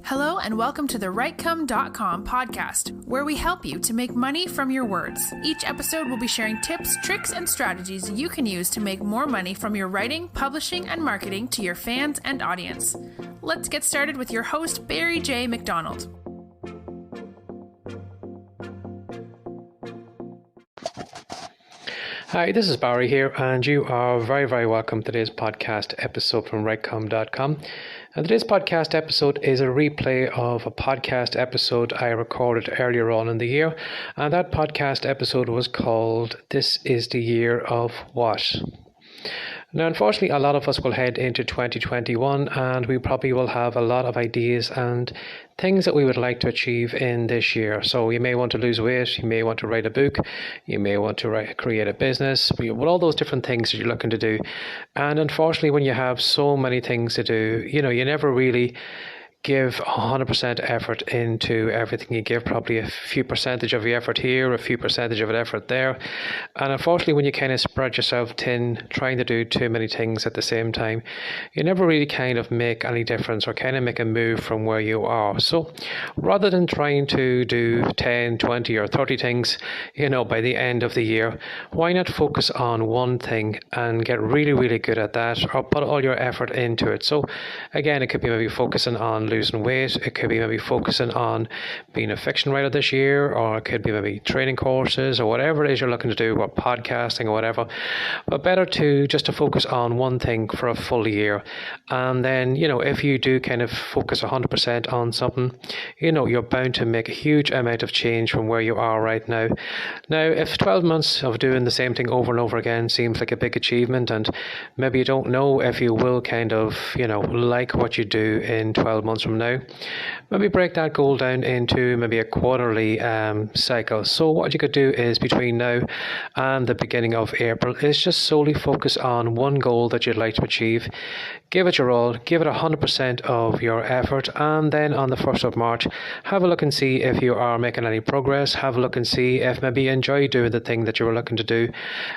Hello and welcome to the Writecome.com podcast, where we help you to make money from your words. Each episode will be sharing tips, tricks, and strategies you can use to make more money from your writing, publishing, and marketing to your fans and audience. Let's get started with your host, Barry J. McDonald. Hi, this is Barry here, and you are very welcome to today's podcast episode from Writecome.com. And today's podcast episode is a replay of a podcast episode I recorded earlier on in the year, and that podcast episode was called This is the Year of What? Now, unfortunately, a lot of us will head into 2021 and we probably will have a lot of ideas and things that we would like to achieve in this year. So you may want to lose weight, you may want to write a book, you may want to create a business, all those different things that you're looking to do. And unfortunately, when you have so many things to do, you never really give 100% effort into everything. You give probably a few percentage of your effort here, a few percentage of effort there. And unfortunately, when you kind of spread yourself thin, trying to do too many things at the same time, you never really kind of make any difference or kind of make a move from where you are. So rather than trying to do 10, 20 or 30 things, by the end of the year, why not focus on one thing and get really good at that, or put all your effort into it? So again, it could be maybe focusing on losing weight, it could be maybe focusing on being a fiction writer this year, or it could be maybe training courses or whatever it is you're looking to do, or podcasting or whatever. But better to focus on one thing for a full year. And then, if you do kind of focus 100% on something, you're bound to make a huge amount of change from where you are right now. Now, if 12 months of doing the same thing over and over again seems like a big achievement, and maybe you don't know if you will kind of, like what you do in 12 months from now, maybe break that goal down into maybe a quarterly cycle. So what you could do is between now and the beginning of April is just solely focus on one goal that you'd like to achieve. Give it your all, give it 100% of your effort, and then on the 1st of March, have a look and see if you are making any progress. Have a look and see if maybe you enjoy doing the thing that you were looking to do,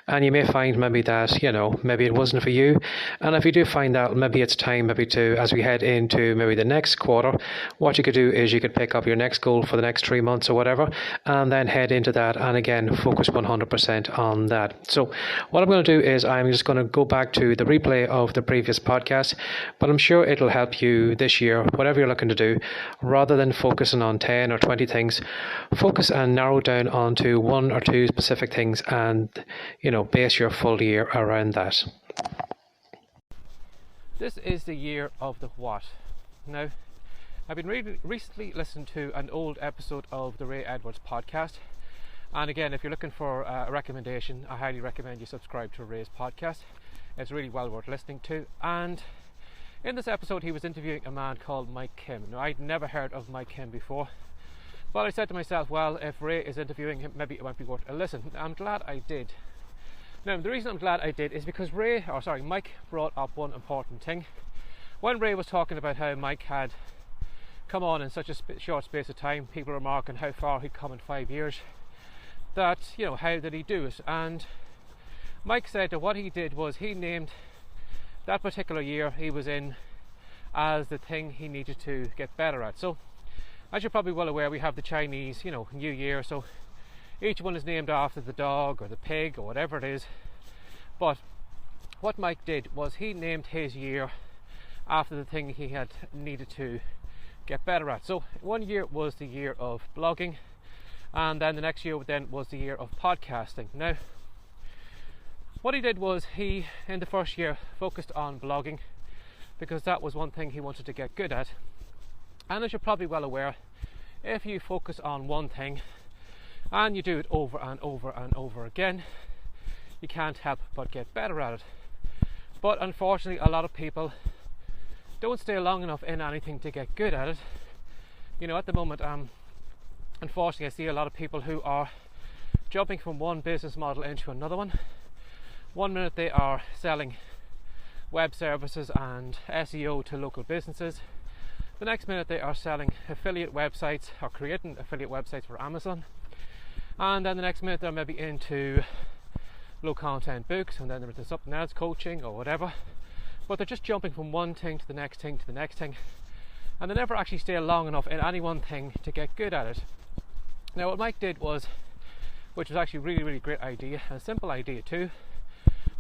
and you may find maybe that, maybe it wasn't for you. And if you do find out, maybe it's time maybe to, as we head into maybe the next quarter, what you could do is you could pick up your next goal for the next 3 months or whatever, and then head into that, and again, focus 100% on that. So what I'm going to do is I'm just going to go back to the replay of the previous podcast, but I'm sure it'll help you this year, whatever you're looking to do. Rather than focusing on 10 or 20 things, focus and narrow down onto one or two specific things and, base your full year around that. This is the year of the what. Now, I've been recently listening to an old episode of the Ray Edwards podcast. And again, if you're looking for a recommendation, I highly recommend you subscribe to Ray's podcast. It's really well worth listening to. And in this episode, he was interviewing a man called Mike Kim. Now, I'd never heard of Mike Kim before, but I said to myself, well, if Ray is interviewing him, maybe it might be worth a listen. I'm glad I did. Now, the reason I'm glad I did is because Mike brought up one important thing. When Ray was talking about how Mike had come on in such a short space of time, people remarking how far he'd come in 5 years, that, how did he do it? And Mike said that what he did was he named that particular year he was in as the thing he needed to get better at. So, as you're probably well aware, we have the Chinese, New Year, so each one is named after the dog or the pig or whatever it is. But what Mike did was he named his year after the thing he had needed to get better at. So one year was the year of blogging, and then the next year was the year of podcasting. Now, what he did was he, in the first year, focused on blogging because that was one thing he wanted to get good at. And as you're probably well aware, if you focus on one thing and you do it over and over and over again, you can't help but get better at it. But unfortunately, a lot of people don't stay long enough in anything to get good at it. At the moment, unfortunately, I see a lot of people who are jumping from one business model into another one. One minute they are selling web services and SEO to local businesses. The next minute they are selling affiliate websites or creating affiliate websites for Amazon. And then the next minute they're maybe into low content books, and then they're into something else, coaching or whatever. But they're just jumping from one thing to the next thing to the next thing. and they never actually stay long enough in any one thing to get good at it. Now what Mike did was, which was actually a really, really great idea, and a simple idea too,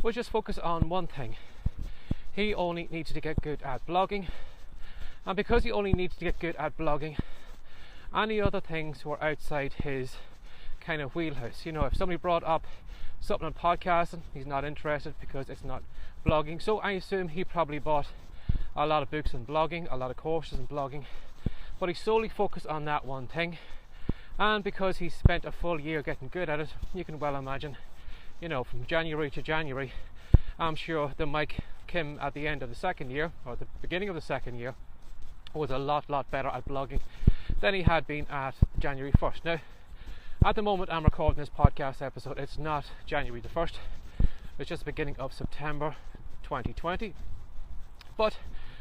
was just focus on one thing. He only needed to get good at blogging, and because he only needed to get good at blogging, any other things were outside his kind of wheelhouse. You know, if somebody brought up something on podcasting, he's not interested because it's not blogging. So I assume he probably bought a lot of books on blogging, a lot of courses on blogging, but he solely focused on that one thing. And because he spent a full year getting good at it, you can well imagine, you know, from January to January, I'm sure that Mike Kim at the end of the second year, or the beginning of the second year, was a lot better at blogging than he had been at January 1st. Now, at the moment I'm recording this podcast episode, it's not January the 1st, it's just the beginning of September 2020. But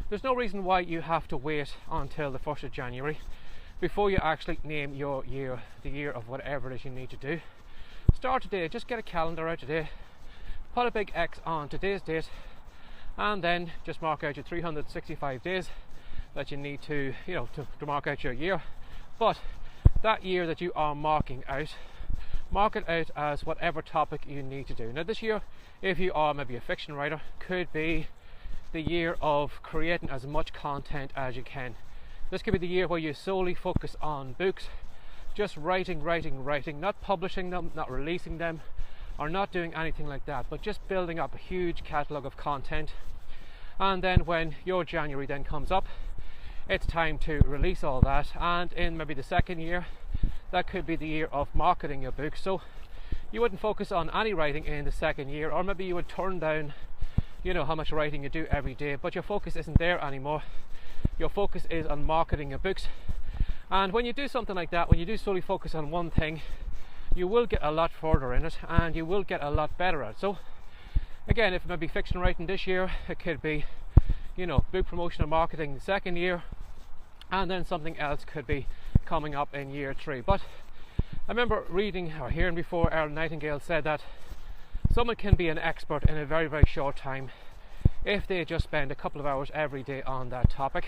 there's no reason why you have to wait until the 1st of January before you actually name your year, the year of whatever it is you need to do. Start today, just get a calendar out today, put a big X on today's date, and then just mark out your 365 days that you need to, you know, to mark out your year. But that year that you are marking out, mark it out as whatever topic you need to do. Now this year, if you are maybe a fiction writer, could be the year of creating as much content as you can. This could be the year where you solely focus on books, just writing, not publishing them, not releasing them, or not doing anything like that, but just building up a huge catalogue of content. And then when your January then comes up, it's time to release all that. And in maybe the second year, that could be the year of marketing your book. So you wouldn't focus on any writing in the second year, or maybe you would turn down, you know, how much writing you do every day, but your focus isn't there anymore. Your focus is on marketing your books. And when you do something like that, when you do solely focus on one thing, you will get a lot further in it, and you will get a lot better at it. So again, if it might be fiction writing this year, it could be, you know, book promotion and marketing the second year, and then something else could be coming up in year 3. But I remember reading or hearing before, Earl Nightingale said that someone can be an expert in a very, very short time if they just spend a couple of hours every day on that topic.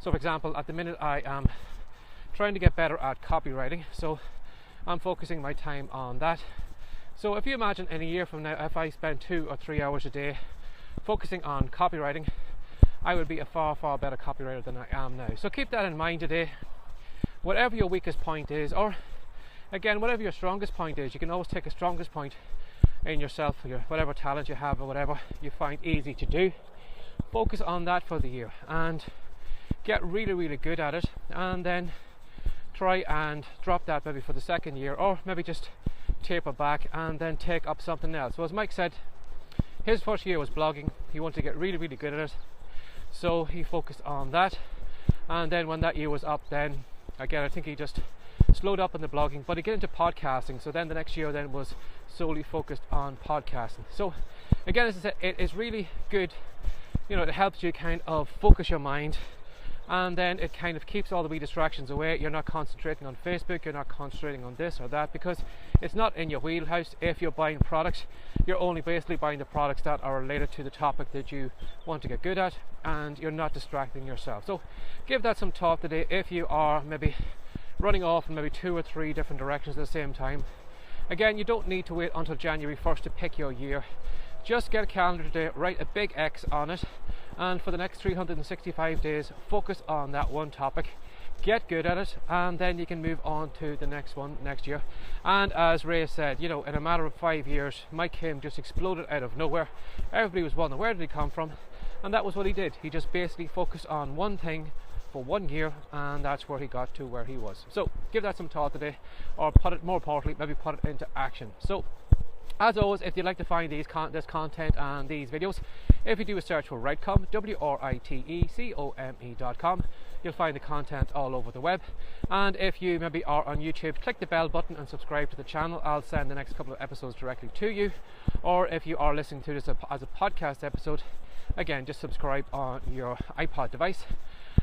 So for example, at the minute I am trying to get better at copywriting, so I'm focusing my time on that. So if you imagine in a year from now, if I spend 2 or 3 hours a day focusing on copywriting, I would be a far better copywriter than I am now. So keep that in mind today. Whatever your weakest point is, or again, whatever your strongest point is, you can always take a strongest point in yourself, or whatever talent you have, or whatever you find easy to do. Focus on that for the year and get really good at it, and then try and drop that maybe for the second year, or maybe just taper back and then take up something else. So as Mike said, his first year was blogging. He wanted to get really good at it, so he focused on that. And then when that year was up, then again I think he just slowed up on the blogging, but he got into podcasting. So then the next year then was solely focused on podcasting. So again, as I said, it is really good, you know, it helps you kind of focus your mind, and then it kind of keeps all the wee distractions away. You're not concentrating on Facebook, you're not concentrating on this or that, because it's not in your wheelhouse. If you're buying products, you're only basically buying the products that are related to the topic that you want to get good at, and you're not distracting yourself. So give that some thought today. If you are maybe running off in maybe 2 or 3 different directions at the same time, again, you don't need to wait until January 1st to pick your year. Just get a calendar today, write a big X on it, and for the next 365 days focus on that one topic, get good at it, and then you can move on to the next one next year. And as Ray said, you know, in a matter of 5 years, Mike Kim just exploded out of nowhere. Everybody was wondering, where did he come from? And that was what he did. He just basically focused on one thing for 1 year, and that's where he got to where he was. So give that some thought today, or put it, more importantly, maybe put it into action. So as always, if you'd like to find this content and these videos, if you do a search for Writecom, WRITECOME.com, you'll find the content all over the web. And if you maybe are on YouTube, click the bell button and subscribe to the channel. I'll send the next couple of episodes directly to you. Or if you are listening to this as a podcast episode, again, just subscribe on your iPod device.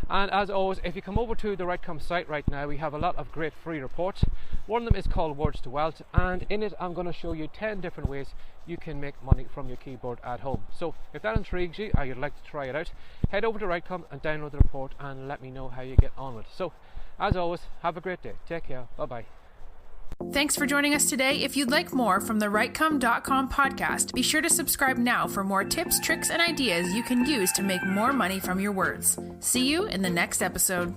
And as always, if you come over to the Writecom site right now, we have a lot of great free reports One of them is called Words to Wealth, and in it I'm going to show you 10 different ways you can make money from your keyboard at home. So if that intrigues you or you'd like to try it out, head over to Writecomm and download the report and let me know how you get on with it. So as always, have a great day. Take care. Bye bye. Thanks for joining us today. If you'd like more from the Writecomm.com podcast, be sure to subscribe now for more tips, tricks, and ideas you can use to make more money from your words. See you in the next episode.